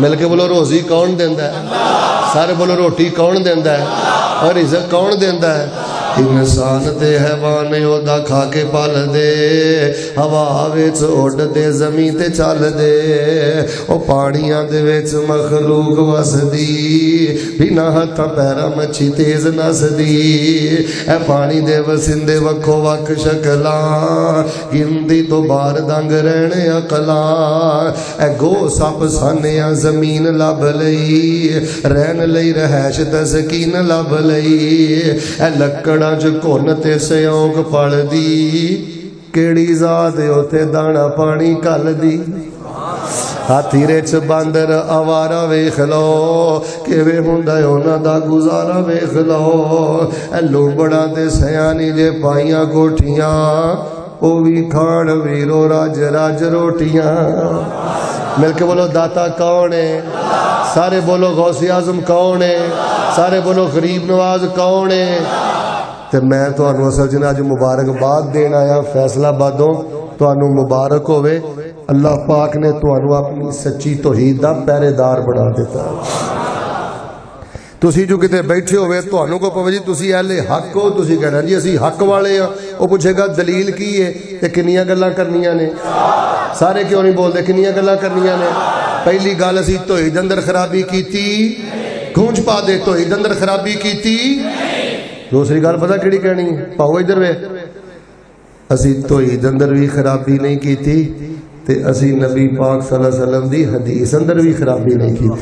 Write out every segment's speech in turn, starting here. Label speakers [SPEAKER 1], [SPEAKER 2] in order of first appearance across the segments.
[SPEAKER 1] مل کے بولو روزی کون دیندا ہے؟ سارے بولو روٹی کون دیندا ہے؟ اور رزق کون دیندا ہے؟ انسان تے حیوان اودا کھا کے پال دے، ہوا وچ اڑ دے، زمین تے چل دے، او پانیاں دے وچ مخلوق وسدی، بنا ہتھاں پیراں مچھی تیز نسدی، اے پانی دے وسندے وکھو وک شکلاں، گندی تو بار دنگ رہنے عقلاں، اے گو سپ سانیاں زمین لب لئی، رہن لئی رہائش تسکین لب لئی، اے لکڑ جو کون تے سیونک پڑ دی، کیڑی ذات اوتے دانا پانی کل دی، ہاتھی رچ باندر آوارا ویکھ لو، کیویں ہوندا ہے انہاں دا گزارا ویکھ لو، اے لومبڑاں تے سیانی جے پائیاں کوٹھیاں، او وی کھان ویرو راج راج روٹیاں۔ مل کے بولو داتا کون ہے؟ سارے بولو غوث اعظم کون ہے؟ سارے بولو غریب نواز کون ہے؟ تے میں تانوں اصل جنہ اج مبارکباد دین آیا فیصلہ آبادوں، تانوں مبارک ہوئے، اللہ پاک نے تانوں اپنی سچی توحید دا پہرے دار بنا دیتا ہے۔ تسی جو کتے بیٹھے ہوئے تانوں کو پوے جی تسی اہل حق ہو، تسی کہنا جی اسی حق والے ہاں، وہ پوچھے گا دلیل کی ہے تے کنیاں گلاں کرنیاں نے؟ سارے کیوں نہیں بولدے کنیاں گلاں کرنیاں نے؟ پہلی گل اسی توحید اندر خرابی کیتی، گونج پا دے توحید اندر خرابی کیتی۔ دوسری گل پتہ کیڑی کہنی ہے؟ پاؤ ادھر وے، اسی توحید اندر بھی خرابی نہیں کیتی تے اسی نبی پاک صلی اللہ علیہ وسلم دی حدیث اندر بھی خرابی نہیں کیتی۔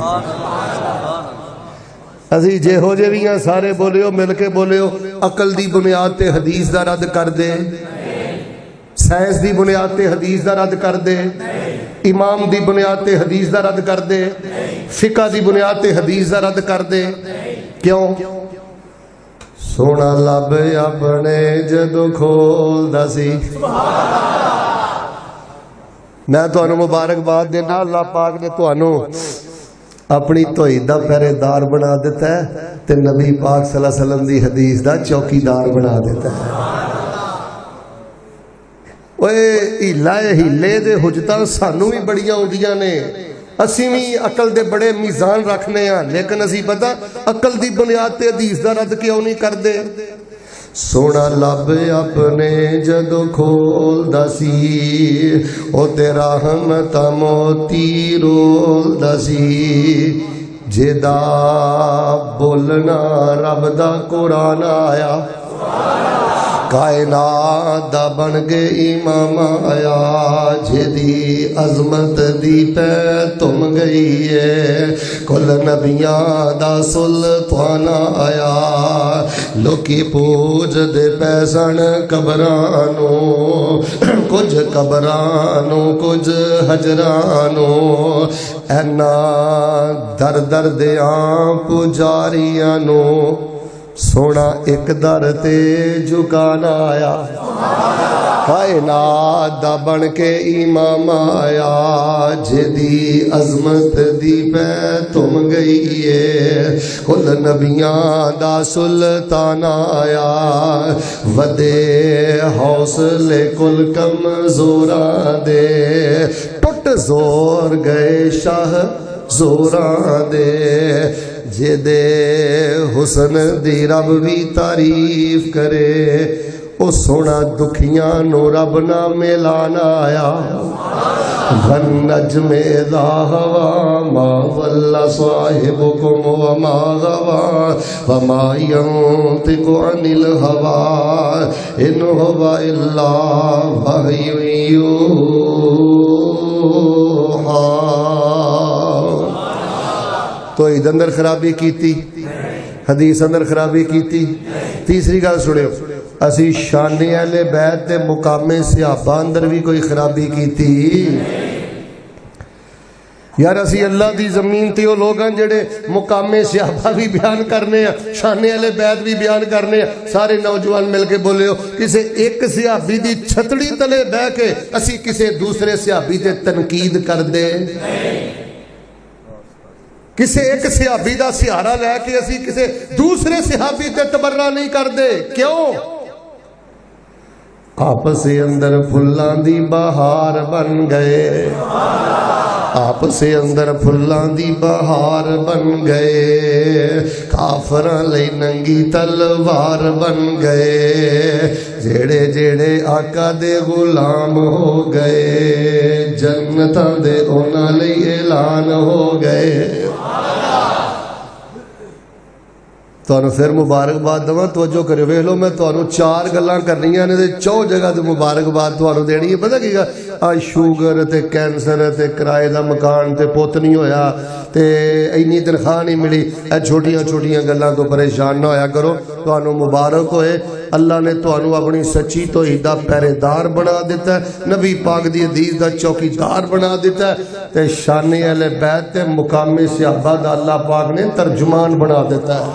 [SPEAKER 1] اسی جے ہو جے بھی ہیں سارے بولیو مل کے بولیو، عقل دی بنیاد تے حدیث دا رد کر دے، سائنس دی بنیاد تے حدیث دا رد کر دے، امام دی بنیاد تے حدیث دا رد کر دے، فقہ دی بنیاد تے حدیث دا رد کر دے۔ کیوں؟ سونا لب اپنے جدو کھول دا سی۔ میں تانوں مبارکباد دینا، اللہ پاک نے تانوں اپنی توحید دا پہرے دار بنا دیتا ہے تے نبی پاک صلی اللہ علیہ وسلم دی حدیث دا چوکی دار بنا دیتا ہے۔ ہیلے دے حجتاں سانوں بھی بڑیاں ہوندیاں نے، اسی بھی عقل دے بڑے میزان رکھنے ہیں، لیکن اسی پتہ عقل دی بنیاد تے حدیث دا رد کیوں نہیں کر دے؟ سونا لب اپنے جدو کھول دا سی، او تیرا رحمت موتی رول دا سی، جدا بولنا رب دا قرآن آیا، کائنات دا بن گئے امام آیا، جدی عظمت دی پہ تم گئی ہے، کل نبیاں دا سلطان آیا، لوکی پوج دے پیسن قبرانو، کچھ قبرانو کچھ حجرانو، اینا در در دیاں پجاریانو، سونا ایک در تے جھکانا آیا، کائنات دا بن کے امام آیا، جدی عظمت دی پہ تم گئی ہے، کل نبیاں دا سلطان آیا، ودے حوصلے کل کمزوراں دے، ٹوٹ زور گئے شاہ زوراں دے، جے دے حسن دی رب بھی تعریف کرے، او سونا دکھیاں نو رب نہ ملانا آیا، والنجم اذا ہوا ما ضل صاحبکم وما غوا وما ينطق عن الهوى ان هو الا وحی یوحی۔ تو عید اندر خرابی کیتی، حدیث اندر خرابی کیتی۔ تیسری گل سنیو، اسی شان اہل بیت تے مقام صحابہ اندر بھی کوئی خرابی کیتی؟ یار اسی اللہ دی زمین تے وہ لوگ ہیں جڑے مقام صحابہ بھی بیان کرنے ہیں، شان اہل بیت بھی بیان کرنے ہیں۔ سارے نوجوان مل کے بولے ہو، کسے ایک صحابی دی چھتڑی تلے بہ کے اسی کسے دوسرے صحابی تے تنقید کر دے؟ کسے ایک صحابی دا سہارا لے کے اسی کسے دوسرے صحابی تے تبرہ نہیں کر دے؟ کیوں؟ آپس اندر پھلاں دی بہار بن گئے، آپ سے اندر پھلاں دی بہار بن گئے، کافراں لئی ننگی تلوار بن گئے، جیڑے جیڑے آقا دے غلام ہو گئے، جنتاں دے انہاں لئی اعلان ہو گئے۔ تو پھر مبارکباد دوا، توجہ کرو، ویکھ لو میں تانوں 4 گلاں کرنیاں نے تے 4 جگہ تے مبارکباد تانوں دینی ہے۔ پتہ کی گل، شوگر تے کینسر تے کرائے دا مکان تے پوت نہیں ہویا تے اینی تنخواہ نہیں ملی، اے چھوٹیاں چھوٹیاں گلاں تو پریشان نہ ہویا کرو، تانوں مبارک ہوئے۔ اللہ نے تانوں اپنی سچی توحید دا پہرے دار بنا دیتا ہے، نبی پاک دی حدیث دا چوکیدار بنا دیتا ہے، تے شان اہل بیت تے مقام صحابہ دا اللہ پاک نے ترجمان بنا دیتا ہے۔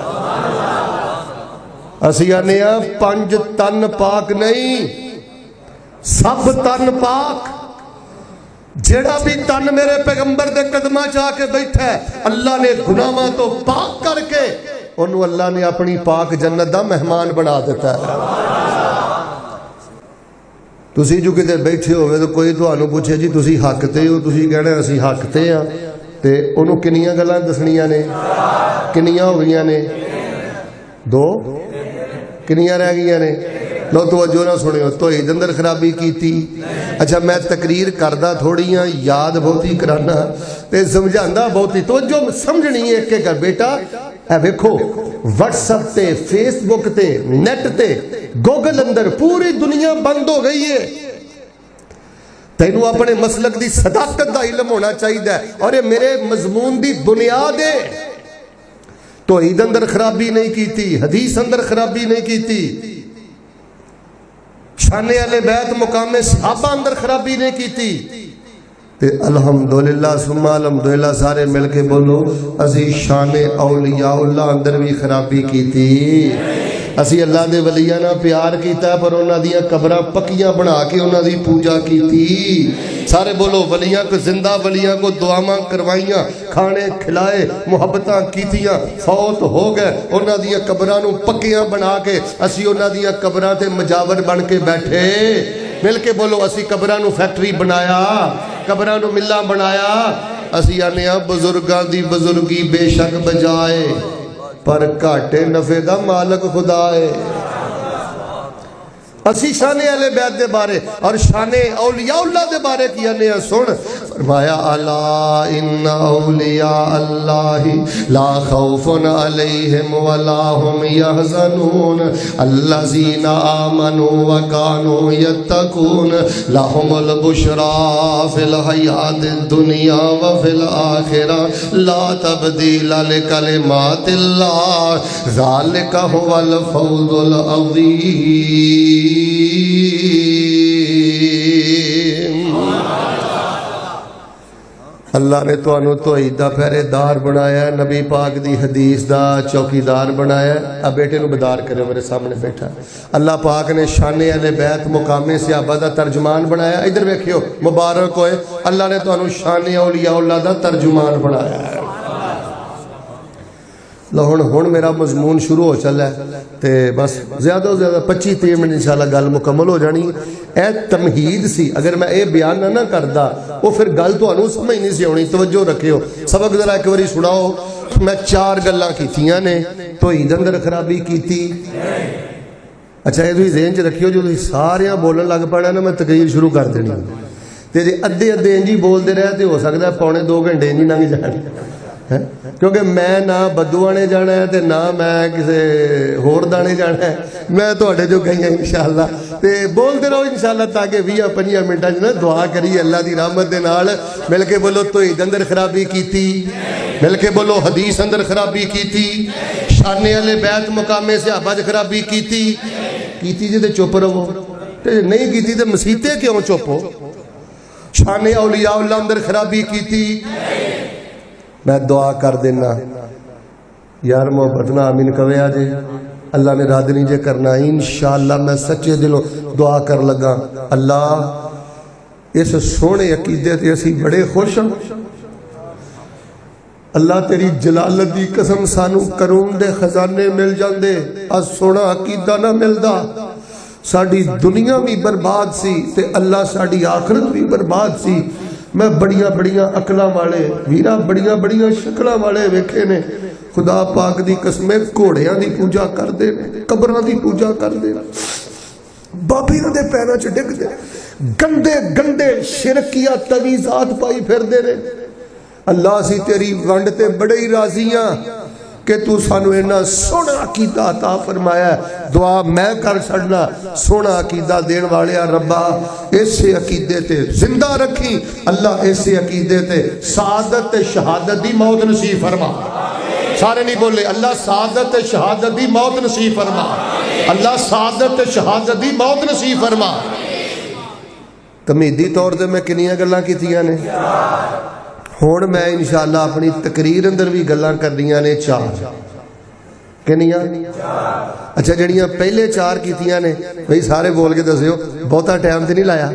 [SPEAKER 1] اسی آنے 5 تن پاک نہیں، سب تن پاک۔ جیڑا بھی تن میرے پیغمبر دے قدمہ چاہ کے بیٹھا ہے، اللہ نے گناہاں تو پاک کر کے انہوں اللہ نے اپنی پاک جنت دا مہمان بنا دیتا ہے۔ تسی جو کدھر بیٹھے ہوئے تو کوئی تو آنو پوچھے جی تسی حق تے ہو، تسی کہنے اسی حق تے ہیں، تے انہوں کنیاں گلاں دسنیاں نے، کنیاں ہو گئیاں نے، 2 کنیاں رہ گئیاں نے۔ لو توجہ نہ سنیو، توحید اندر خرابی کیتی۔ اچھا میں تقریر کردہ تھوڑی ہاں، یاد بہتی کرانا تے سمجھاندہ بہتی، توجہ سمجھنی ہے کہ کر بیٹا اے ویکھو واٹس اپ تے، فیس بک تے، نیٹ تے، گوگل اندر پوری دنیا بند ہو گئی ہے۔ تینوں اپنے مسلک دی صداقت دا علم ہونا چاہیے، اور یہ میرے مضمون دی بنیاد ہے۔ توحید اندر خرابی نہیں کیتی، حدیث اندر خرابی نہیں کیتی، شان اہل بیت مقام صحابہ اندر خرابی نہیں کیتی، تے الحمدللہ ثم الحمدللہ سارے مل کے بولو اسی شان اولیاء اللہ اندر بھی خرابی کیتی۔ اسی اللہ دے ولیاں نہ پیار کیتا ہے، پر انہاں دیاں قبراں پکیاں بنا کے انہاں دی پوجا کیتی۔ سارے بولو ولیاں کو، زندہ ولیاں کو دعاواں کروائیاں، کھانے کھلائے، محبتاں کیتیاں، فوت ہو گئے، انہاں دیاں قبراں نو پکیاں بنا کے اسی انہاں دیاں قبراں تے مجاور بن کے بیٹھے۔ مل کے بولو اسی قبراں نو فیکٹری بنایا، قبراں نو ملہ بنایا۔ اسی آنے بزرگاں دی بزرگی بے شک بجائے، پر کاٹے نفع دا مالک خدا ہے۔ اسی شان اہل بیت دے بارے اور شان اولیاء اللہ دے بارے کیا نے سن، فرمایا الا ان اولیاء اللہ لا خوف علیہم ولا هم يحزنون الذین آمنوا وكانوا يتقون لهم البشرى فی الحیاۃ الدنیا وفی الآخرہ لا تبدیل لکلمات اللہ ذالک هو الفوز العظیم۔ اللہ نے توحید دا پہرے دار بنایا ہے، نبی پاک دی حدیث دا چوکیدار بنایا ہے۔ اب بیٹے نو بیدار کرے، میرے سامنے بیٹھا۔ اللہ پاک نے شان اہل بیت مقام صحابہ دا ترجمان بنایا۔ ادھر ویکھیو، مبارک ہوئے، اللہ نے تانوں شان اولیاء اللہ دا ترجمان بنایا ہے۔ ہن میرا مضمون شروع ہو چلا ہے، تے بس زیادہ سے زیادہ 25-30 منٹ انشاءاللہ گل مکمل ہو جانی۔ اے تمہید سی، اگر میں اے بیان نہ کردا وہ پھر گل تانوں سمجھ نہیں سی آنی۔ توجہ رکھیو، سبق ذرا ایک باری سناؤ۔ میں 4 گلاں کیتیاں نے، توحید اندر خرابی کیتی۔ اچھا یہ تسی ذہن چ رکھیو، جو تسی ساریاں بولن لگ پڑا نا میں تقریر شروع کر دینی، تے جے ادھے انجی بولدے رہے تے ہو سکدا ہے پونے 2 گھنٹے انجی لنگ جان، کیونکہ میں نہ بدو آنے جانا ہے تے نہ میں کسے ہور دانے جانا ہے، میں تواڈے جو گئی ہیں انشاءاللہ تے بولتے رہو انشاءاللہ، تاکہ 20-25 منٹاں وچ نا دعا کریے اللہ دی رحمت دے نال۔ مل کے بولو توحید اندر خرابی کیتی، مل کے بولو حدیث اندر خرابی کیتی، شان اہل بیت مقام صحابہ دی خرابی کیتی جی تے چپ رہو، تے نہیں کیتی تے مسیتے کیوں چپ ہو؟ شان اولیاء اللہ اندر خرابی کیتی۔ میں دعا کر دینا یار محبت نہ آمین کوے آجے، اللہ نے راد نہیں جے کرنا، انشاءاللہ میں سچے دلوں دعا کر لگا۔ اللہ اس سونے عقیدے تے اسی بڑے خوش ہوں، اللہ تیری جلالت دی قسم سانو کرون دے خزانے مل جاندے، از سونا عقیدہ نہ ملدا، ساڑی دنیا بھی برباد سی تے اللہ ساڑی آخرت بھی برباد سی۔ میں بڑیاں بڑیاں عقلاں والے ویرا بڑیاں بڑیاں شکلاں والے ویکھے نے خدا پاک دی قسمیں گھوڑیاں دی پوجا کردے نے قبراں دی پوجا کردے نے بابیاں دے پیراں چ ڈگ دے گندے گندے شرکیہ تویزات پائی پھردے نے اللہ سی تیری ونڈ تے بڑے ہی راضی ہاں کہ تو سانو اینا سونا عقیدہ عطا فرمایا ہے دعا میں کر چھڑنا سونا عقیدہ دین والے ربا ایسے عقیدے تے زندہ رکھی اللہ ایسے عقیدے تے سعادت تے شہادت دی موت نصیب فرما سارے نہیں بولے اللہ سعادت تے شہادت دی موت نصیب فرما اللہ سعادت تے شہادت دی موت نصیب فرما تمیدی طور تے میں کنیاں گلاں کیتیاں نے ہون میں انشاءاللہ اپنی تقریر اندر بھی گلاں کردیاں نے چار کنیاں اچھا جڑیاں پہلے چار کیتیاں نے بھئی سارے بول کے دسیو بہتا ٹائم تے نہیں لایا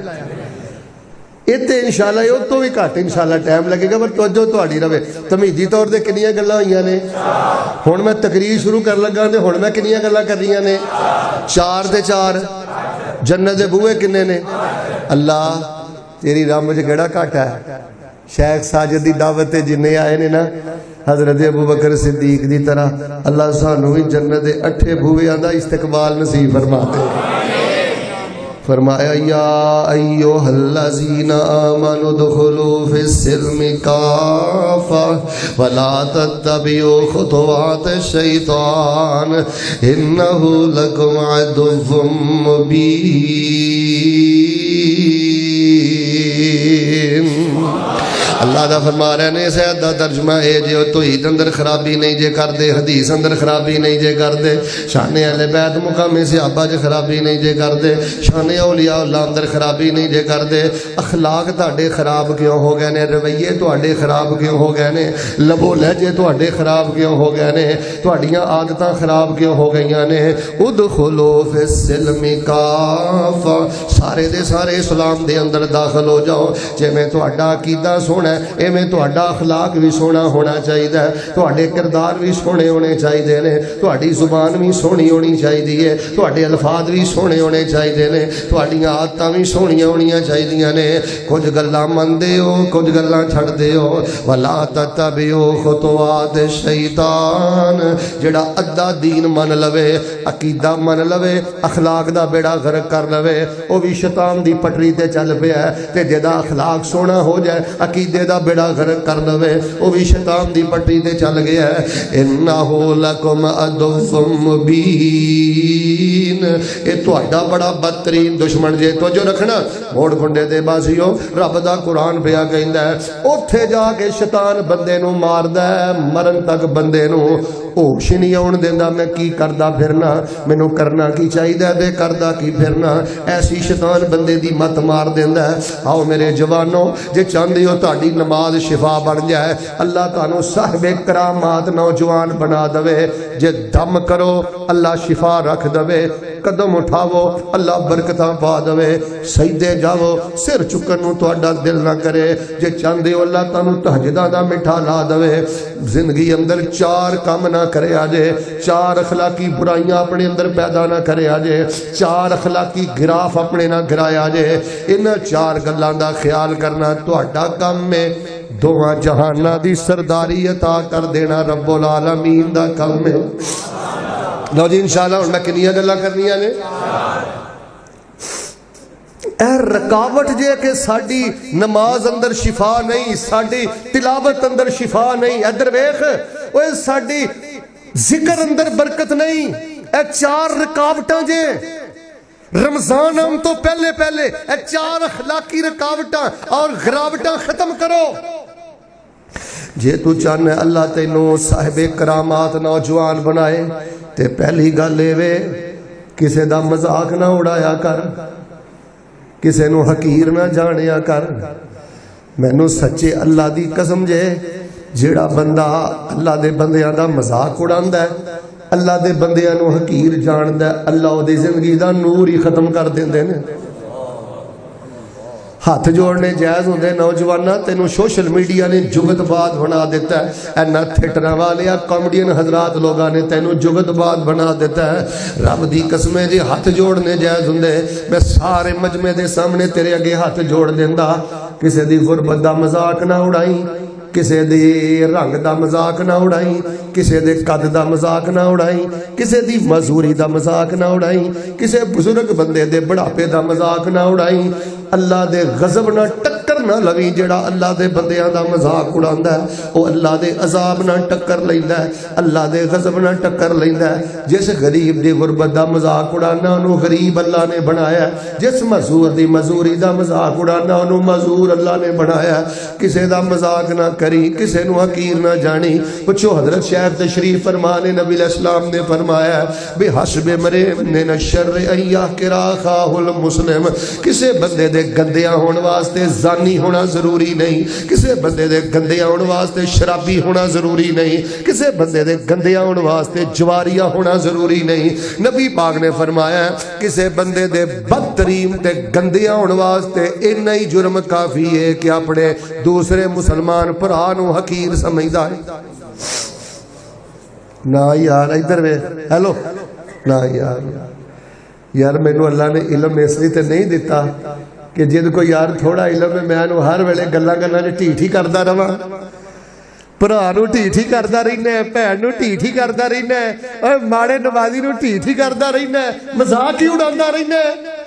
[SPEAKER 1] اتنے انشاءاللہ یہ تو بھی گھٹ انشاءاللہ ٹائم لگے گا پر توجہ تہاڈی رہے تمیدی طور تے کنیاں گلاں ہوئیاں نے ہن میں تقریر شروع کر لگا تے ہن میں کنیاں گلاں کر رہیاں نے چار تے چار جنت دے بوئے کنے نے اللہ تیری رحمت وچ کیڑا گھٹ ہے شیخ ساجد دی دعوت جنہیں آئے نے نا حضرت ابو بکر صدیق دی طرح اللہ سانو بھی جنت دے 8 بھویاں دا استقبال نصیب فرما دے فرمایا یا ایوہ الذین آمنوا ادخلوا فی السلم کافہ ولا تتبعوا خطوات الشیطان انہ لکم عدو مبین اللہ دا فرما رہے نے سید دا ترجمہ ہے جو توحید اندر خرابی نہیں جے کر دے حدیث اندر خرابی نہیں جے کر دے شان اہل بیت مقام صحابہ جے خرابی نہیں جے کر دے شان اولیاء اللہ اندر خرابی نہیں جے کر دے اخلاق تہاڈے خراب کیوں ہو گئے نے رویے تہاڈے خراب کیوں ہو گئے نے لبو لہجے تہاڈے خراب کیوں ہو گئے نے تہاڈیاں عادتاں خراب کیوں ہو گئیاں نے ادخلوا فی السلم کافہ سارے دے سارے اسلام دے اندر داخل ہو جاؤ جے میں تہاڈا عقیدہ سونا اے میں تہاڈا اخلاق بھی سونا ہونا چاہیے تہاڈے کردار بھی سونے ہونے چاہیے نے تہاڈی زبان بھی سونی ہونی چاہیے تہاڈے الفاظ بھی سونے ہونے چاہیے نے تہاڈیاں عادتاں بھی سونیاں ہونیاں چاہیے نے کچھ گلاں مندے ہو کچھ گلاں چھڈدے ہو ولا تتبعوا خطوات الشیطان جڑا ادھا دین من لوے عقیدہ من لوے اخلاق دا بیڑا غرق کر لوے او بھی شیطان دی پٹری تے چل پیا ہے تے جدا اخلاق سونا ہو جائے عقیدے دا بیڑا غرق کر لوے او بھی شیطان دی پٹی تے چل گیا ہے انہو لکم عدو مبین اے تہاڈا بڑا بدترین دشمن جے توجہ رکھنا موڑ کنڈے دے بازیو رب دا قرآن پیا کہندا ہے اوتھے جا کے شیطان بندے نو ماردا ہے مرن تک بندے نو ہوش نہیں آن دیندا میں کی کردا پھرنا مینوں کرنا کی چاہیے تے کردا کی پھرنا ایسی شیطان بندے دی مت مار دیندا ہے آؤ میرے جوانو جے چاہندے ہو تہاڈی نماز شفا بن جائے اللہ تانوں صاحب کرامات نوجوان بنا دے جے دم کرو اللہ شفا رکھ دے قدم اٹھاو اللہ برکتاں پا دے سجدے جاؤ سر چکن نو تہاڈا دل نہ کرے جے چاہندے ہو اللہ تانوں تہجداں دا مٹھا لا دے زندگی اندر 4 کام نہ کرے آجے 4 اخلاقی برائیاں اپنے اندر پیدا نہ کرے آجے 4 اخلاقی گراف اپنے نہ گرائے آجے ان 4 گلاں دا خیال کرنا تہاڈا کام میں دوواں جہاناں دی سرداری عطا کر دینا رب العالمین دا کام ہے لو جی انشاءاللہ ہن میں کنیاں گلاں کرنیاں نے اے رکاوٹ جے کہ ساڈی نماز اندر شفا نہیں ساڈی تلاوت اندر شفا نہیں ادھر ویکھ اوے ساڈی ذکر اندر برکت نہیں اے 4 رکاوٹاں جے رمضان ہم تو پہلے اے 4 اخلاقی رکاوٹاں اور غراوٹاں ختم کرو جے تو چاہنے اللہ تینوں صاحب کرامات نوجوان بنائے تے پہلی گل اے وے کسے دا مذاق نہ اڑایا کر کسے نو حقیر نہ جانیا کر مینوں سچے اللہ دی قسم جے جیڑا بندہ اللہ دے بندیاں دا مذاق اڑاندا ہے اللہ دے بندیاں نو حقیر جاندا ہے اللہ او دی زندگی دا نور ہی ختم کر دیندے نے ہاتھ جوڑنے جائز ہوندے نوجوانہ تینوں سوشل میڈیا نے جگت باد بنا دیتا ہے اینا تھیٹرہ والے یا کامیڈین حضرات لوگاں نے تینوں جگت باد بنا دیتا ہے رب دی قسمیں جی ہاتھ جوڑنے جائز ہوندے میں سارے مجمع دے سامنے تیرے اگے ہاتھ جوڑ دیندہ کسے دی غربت دا مذاق نہ اڑائیں کسے دی رنگ دا مذاق نہ اڑائیں کسے دے قد دا مذاق نہ اڑائیں کسے دی مزوری دا مذاق نہ اڑائیں کسے بزرگ بندے دے بڑھاپے دا مذاق نہ اڑائیں اللہ دے غضب نہ ٹکر نہ لویں جڑا اللہ دے بندیاں دا مذاق اڑاندا ہے او اللہ دے عذاب نہ ٹکر لیندا ہے اللہ دے غضب نہ ٹکر لیندا ہے جس غریب دی غربت دا مذاق اڑانا انہوں غریب اللہ نے بنایا ہے جس مزور دی مزوری دا مذاق اڑانا انہوں مزور اللہ نے بنایا ہے کسے دا مذاق نہ کری کسے نو حقیر نہ جانی پچھو حضرت شیخ تشریف فرمانے نبی علیہ السلام نے فرمایا بے حسب مرے من الشر ایہ کرا خواہ المسلم کسے بندے دے گندیاں ہون واسطے زانی ہونا ضروری نہیں کسے بندے دے گندیاں ہون واسطے شرابی ہونا ضروری نہیں کسے بندے دے گندیاں ہون واسطے جواریہ ہونا ضروری نہیں نبی پاک نے فرمایا کسے بندے دے بدترین تے گندیاں ہون واسطے اتنا ہی جرم کافی ہے کہ اپنے دوسرے مسلمان پرانو حقیر سمجھدا ہے نا یار ادھر وے ہیلو نا یار مینوں اللہ نے علم اس لیے تے نہیں دیتا کہ جن کو یار تھوڑا علم ہے میں نو ہر ویلے گلاں گلاں نے ٹھیٹھی کردا رہواں بھرا نو ٹھیٹھی کردا رہنا ہے بھن نو ٹھیٹھی کردا رہنا ہے اوے ماڑے نوازی نو ٹھیٹھی کردا رہنا ہے مذاق ہی اڑاندا رہنا ہے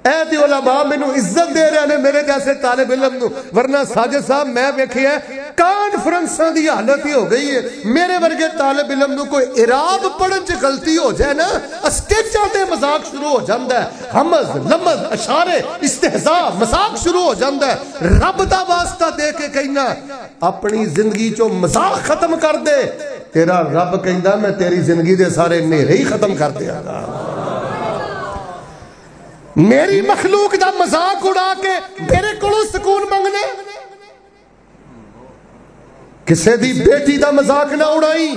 [SPEAKER 1] اے دی علماء میں نو عزت دے رہے ہیں میرے جیسے طالب علم نو ورنہ ساجد صاحب میں بیکھی ہے کانفرنساں دی حالت ہی ہو گئی ہے میرے ورگے طالب علم نو کوئی اعراب پڑھن چ غلطی ہو جائے نا اسکیچاں تے مذاق شروع ہو جاندا ہے حمز لمز اشارے استہزاء مذاق شروع ہو جاندا ہے رب دا واسطہ دے کے کہنا اپنی زندگی چو مذاق ختم کر دے تیرا رب کہندا میں تیری زندگی دے سارے نیرے ہی ختم کر دیا گا میری مخلوق دا مذاق اڑا کے میرے کولوں سکون منگنے کسے دی بیٹی دا مذاق نہ اڑائیں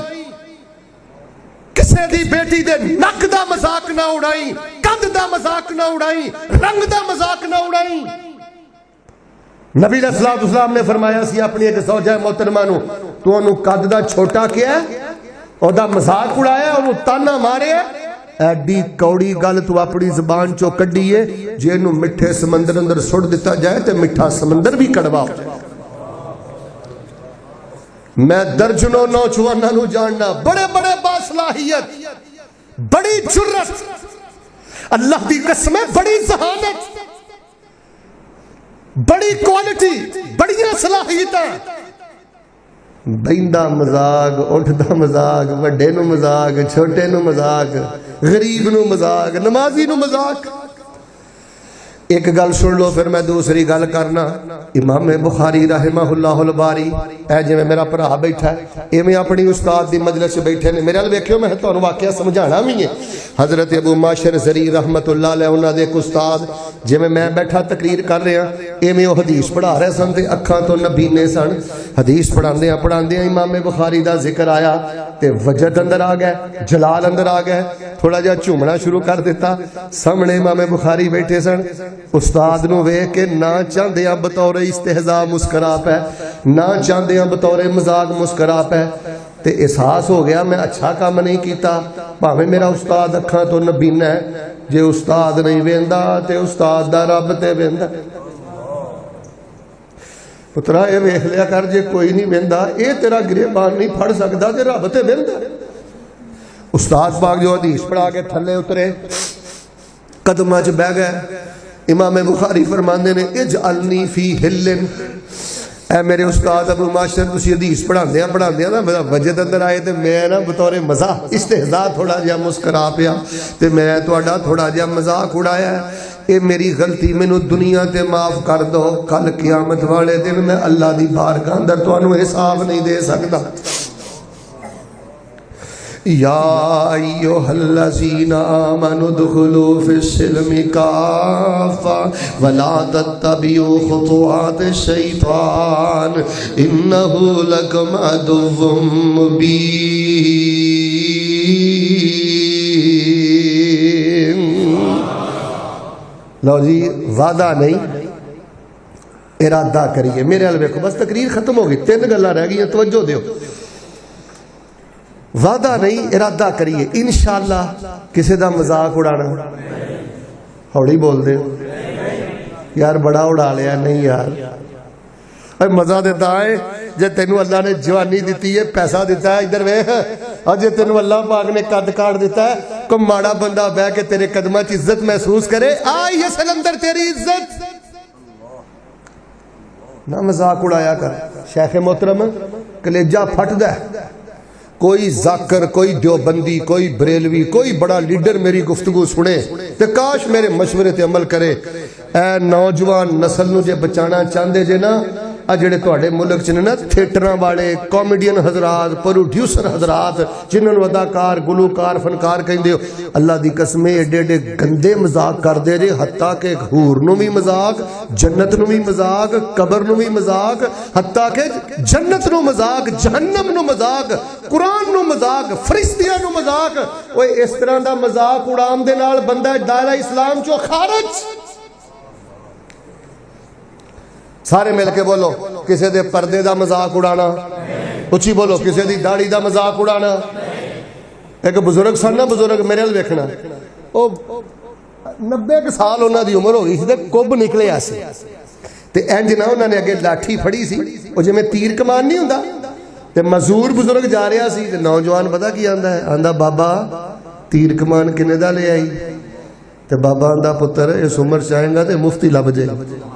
[SPEAKER 1] کسے دی بیٹی دے نک دا مذاق نہ اڑائیں قد دا مذاق نہ اڑائیں رنگ دا مذاق نہ اڑائیں نبی علیہ السلام نے فرمایا سی اپنی ایک زوجہ محترمہ نو تو انہوں قد دا چھوٹا کیا ہے اور دا مذاق اڑایا انہوں تانا مارے ایڈی کوڑی گل تو اپنی زبان چو کڈیے جے نو مٹھے سمندر اندر سڑ دیتا جائے تے مٹھا سمندر بھی کڑوا ہو جائے میں درجنوں نوجوانوں نو جاننا بڑے بڑے باصلاحیت بڑی جرت اللہ دی قسمیں بڑی ذہانت بڑی کوالٹی بڑی صلاحیتاں بیندہ مزاق اٹھدہ مزاق وڈے نو مزاق چھوٹے نو مزاق غریب نو مزاق نمازی نو مزاق ایک گل سن لو پھر میں دوسری گل کرنا امام بخاری رحمہ اللہ الباری اے جی میں میرا پرا بیٹھا ہے اے میں اپنی استاد دی مجلس بیٹھے نے میرے بیکھیو میں تو واقعہ سمجھانا بھی ہے حضرت ابو معاشر زری رحمت اللہ علیہ انہاں دے ایک استاد جی میں بیٹھا تقریر کر رہا اے میں وہ حدیث پڑھا رہے سن تے اکھاں تو نبینے سن حدیث پڑھاندیاں امام بخاری دا ذکر آیا تے وجد اندر آ گئے جلال اندر آ گئے تھوڑا جا چومنا شروع کر دیتا سامنے امام بخاری بیٹھے سن استاد نو وے کہ نہ چاندیاں بطور استہزاء مسکرا پہ نہ چاندیاں بطور مزاق مسکرا پہ تے احساس ہو گیا میں اچھا کام نہیں کیتا پاویں میرا استاد اکھاں تو نبینا ہے جے استاد نہیں ویندا تے استاد دا رب تے ویندا پترا اے ویکھ لیا کر جے کوئی نہیں ویندا اے تیرا گریبان نہیں پھڑ سکدا تے رب تے ویندا استاد پاک جو حدیث پڑھا کے تھلے اترے قدماں چ بیٹھ گئے امام بخاری فرماندے نے اجعلنی فی ہلن اے میرے استاد ابو معاشر تسی حدیث پڑھاندے نا میرا وجد اندر آئے تے میں نا بطور مزاح استہزاء تھوڑا جہا مسکرا پیا تے میں تہاڈا تھوڑا جہا مذاق اڑایا ہے اے میری غلطی مینوں دنیا تے معاف کر دو کل قیامت والے دن میں اللہ دی بارگاہ اندر تانوں حساب نہیں دے سکدا یا ایوہ الذین آمنوا ادخلوا فی السلم کافہ ولا تتبعوا خطوات الشیطان انہ لکم عدو مبین لو جی وعدہ نہیں ارادہ کریے. میرے حال ویکھو, بس تقریر ختم ہو گئی, 3 گلاں رہ گئی, توجہ دیو. وعدہ نہیں, ارادہ کریے انشاءاللہ. کسی دا مذاق اڑانا, ہوڑی بول دے یار بڑا اڑا لیا. نہیں یار مزہ دیتا ہے جے تینوں اللہ نے جوانی دیتی ہے, پیسہ دیتا ہے, ادھر ویکھ, اور جے تینوں اللہ پاک نے قد کاٹ دیتا ہے, کوئی ماڑا بندہ بہ کے تیرے قدمہ چ عزت محسوس کرے, آئی یہ سلندر تیری عزت. نہ مذاق اڑایا کر. شیخ محترم کلیجہ پھٹ دے. کوئی ذاکر, کوئی دیوبندی, کوئی بریلوی, کوئی بڑا لیڈر میری گفتگو سنے تے کاش میرے مشورے تے عمل کرے. اے نوجوان نسل نو جے بچانا چاہندے جے نا, جڑے تواڈے ملک چ نے نا تھیٹراں والے, کامیڈین حضرات, پروڈیوسر حضرات, جنہاں نوں اداکار, گلوکار, فنکار کہندے ہو, اللہ دی قسم ایڈے ایڈے گندے مذاق کردے جے, حتیٰ کہ حور نوں وی مذاق, جنت نوں وی مذاق, قبر نوں وی مذاق, حتیٰ کہ جنت نوں مذاق, جہنم نوں مذاق, قرآن نوں مذاق, فرشتیاں نوں مذاق. اوے اس طرح دا مذاق اڑان دے نال بندہ دائرہ اسلام چوں خارج. سارے مل کے بولو, کسی دے پردے دا مذاق اڑانا, اچھی بولو, کسی دی داڑھی دا مذاق اڑانا. ایک بزرگ سن نا, بزرگ میرے ال ویکھنا, او 90 سال انہاں دی عمر ہو گئی سی تے کب نکلے ایسے تے انج نہ انہاں نے اگے لاٹھی پھڑی سی, او جویں تیر کمان نہیں ہوندا, تے مزدور بزرگ جا رہا سی تے نوجوان پتہ کی آندا ہے, آندا بابا تیر کمان کنے دا لے آئی, تے بابا آندا پتر اس عمر چاہیں گا تے مفتی لب جائے.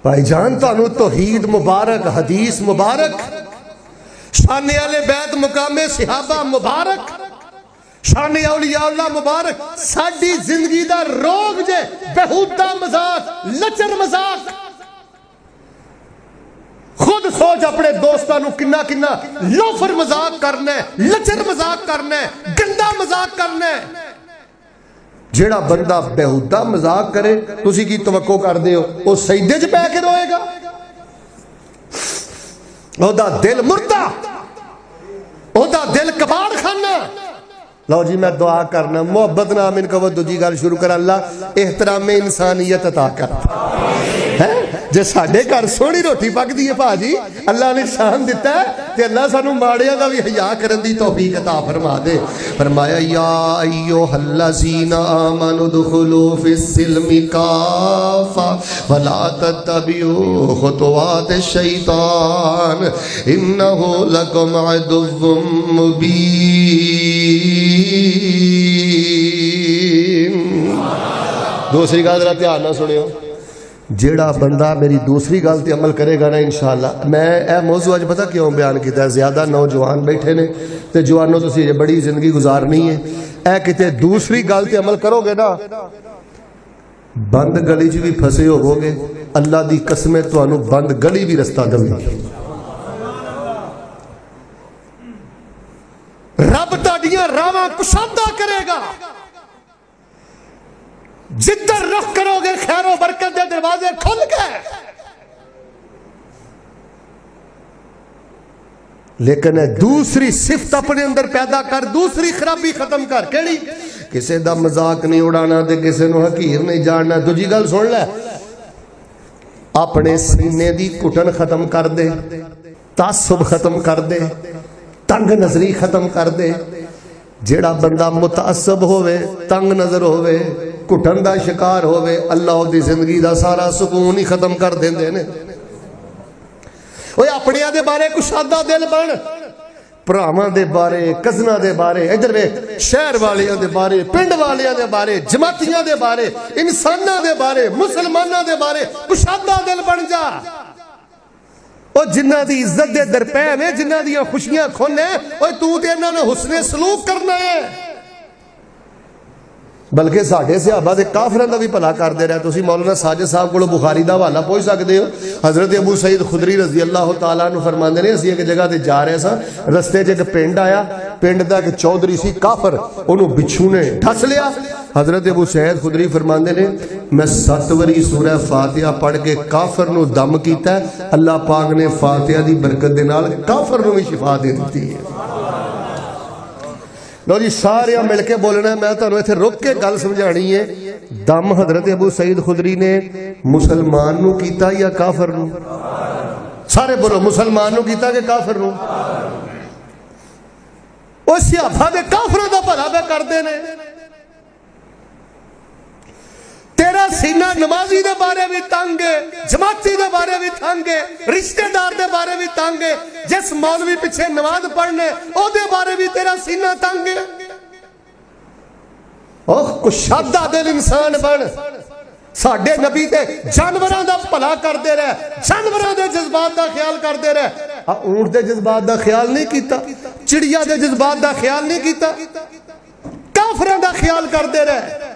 [SPEAKER 1] بھائی جان تانوں توحید مبارک, حدیث مبارک, شان اہل بیت مقام صحابہ مبارک, شان اولیاء اللہ مبارک. ساڈی زندگی دا روگ جے بہودہ مذاق, لچر مذاق. خود سوچ اپنے دوستاں نوں کنا کنا لوفر مذاق کرنا ہے, لچر مذاق کرنا ہے, گندا مذاق کرنا ہے. جیڑا بندہ بہودہ مذاق کرے تسی کی توقع کر دے ہو, وہ سجدے چ پے کے روئے گا, او دا دل مردہ, او دا دل کباڑ خانہ. لو جی میں دعا کرنا, محبت نہ من کو دوجی گل شروع کر, اللہ احترام انسانیت عطا کر. جے ساڈے گھر سونی روٹی پکدی ہے بھاجی, اللہ نے شان دیتا ہے, تے اللہ سانو ماڑیاں دا وی حیا کرن دی توفیق عطا فرما دے. فرمایا یا ایھا الذین آمنوا ادخلوا فی السلم کافہ ولا تتبعوا خطوات الشیطان انہ لکم عدو مبین. دوسری گل ذرا دھیان نہ سنیو, جیڑا بندہ میری دوسری گل تے عمل کرے گا نا انشاءاللہ. میں اے موضوع اج پتہ کیوں بیان کیتا ہے, زیادہ نوجوان بیٹھے نے تے جوانوں تسی بڑی زندگی گزارنی ہے, اے کتے دوسری گل تے عمل کرو گے نا, بند گلی چ بھی پھسے ہوو گے, اللہ دی قسم تانوں بند گلی بھی رستہ دے. رب تہاڈیاں راواں کشادہ کرے گا, جدھر رخ کرو گے خیر و برکت دے دروازے کھل گئے. لیکن دوسری صفت اپنے اندر پیدا کر, دوسری خرابی ختم کر. کیڑی؟ کسے دا مذاق نہیں اڑانا تے کسے نو حقیر نہیں جاننا. دوجی گل سن لے, اپنے سینے دی کٹن ختم کر دے, تعصب ختم کر دے, تنگ نظری ختم کر دے. جیڑا بندہ متعصب ہوئے, تنگ نظر ہوئے, کٹن دا شکار ہوئے, اللہ دی زندگی دا سارا سکون ہی ختم کر دیندے نے. اوے اپنے دے بارے کشادہ دل بن, بھراواں دے بارے, کزناں دے بارے, ادھر ویکھ شہر والیاں دے بارے, پنڈ والیاں دے بارے, جماعتیاں دے بارے, انساناں دے بارے, مسلماناں دے بارے کشادہ دل بن جا. او جنہ دی عزت دے درپے میں, جنہ دی خوشیاں کھونے, اوے تو تے انہاں نوں حسن سلوک کرنا ہے. بلکہ ساڈے صحابہ دے کافراں دا بھی بھلا کر دے رہا. تسی مولانا ساجد صاحب کو بخاری دا حوالہ پوچھ سکدے ہو. حضرت ابو سعید خدری رضی اللہ تعالیٰ عنہ فرماندے نے, اسی ایک جگہ تے جا رہے سا, رستے چ ایک پنڈ آیا, پنڈ دا ایک چودھری سی کافر, انہوں بچھو نے ڈھس لیا. حضرت ابو سعید خدری فرماندے نے, میں 7 واری سورہ فاتحہ پڑھ کے کافر نو دم کیتا ہے, اللہ پاک نے فاتحہ دی برکت دے نال کافر نو بھی شفا دے دیتی ہے. لو جی سارے مل کے بولنا ہے, میں تانوں ایتھے رک کے گل سمجھانی ہے. دم حضرت ابو سعید خدری نے مسلمان نو کیتا یا کافر نو؟ سارے بولو، مسلمان نو کیتا کہ کافر نو؟ وہ سیافہ دے کافروں دا بھلا بے کر دینے. تیرا سینہ نمازی دے بارے بھی تنگ ہے، جماعتی دے بارے بھی تنگ ہے، رشتہ دار دے بارے بھی تنگ ہے، جس مولوی پیچھے نماز پڑھنے او دے بارے بھی تیرا سینہ تنگ ہے. اوہ کو شادہ دل انسان بن. ساڑھے نبی دے جانوراں دا بھلا کر دے رہے، جانوراں دے جذبات دا خیال کر دے رہے. اونٹ دے جذبات دا خیال نہیں کیتا، چڑیا دے جذبات دا خیال نہیں کیتا، کافراں دا خیال کر دے رہے.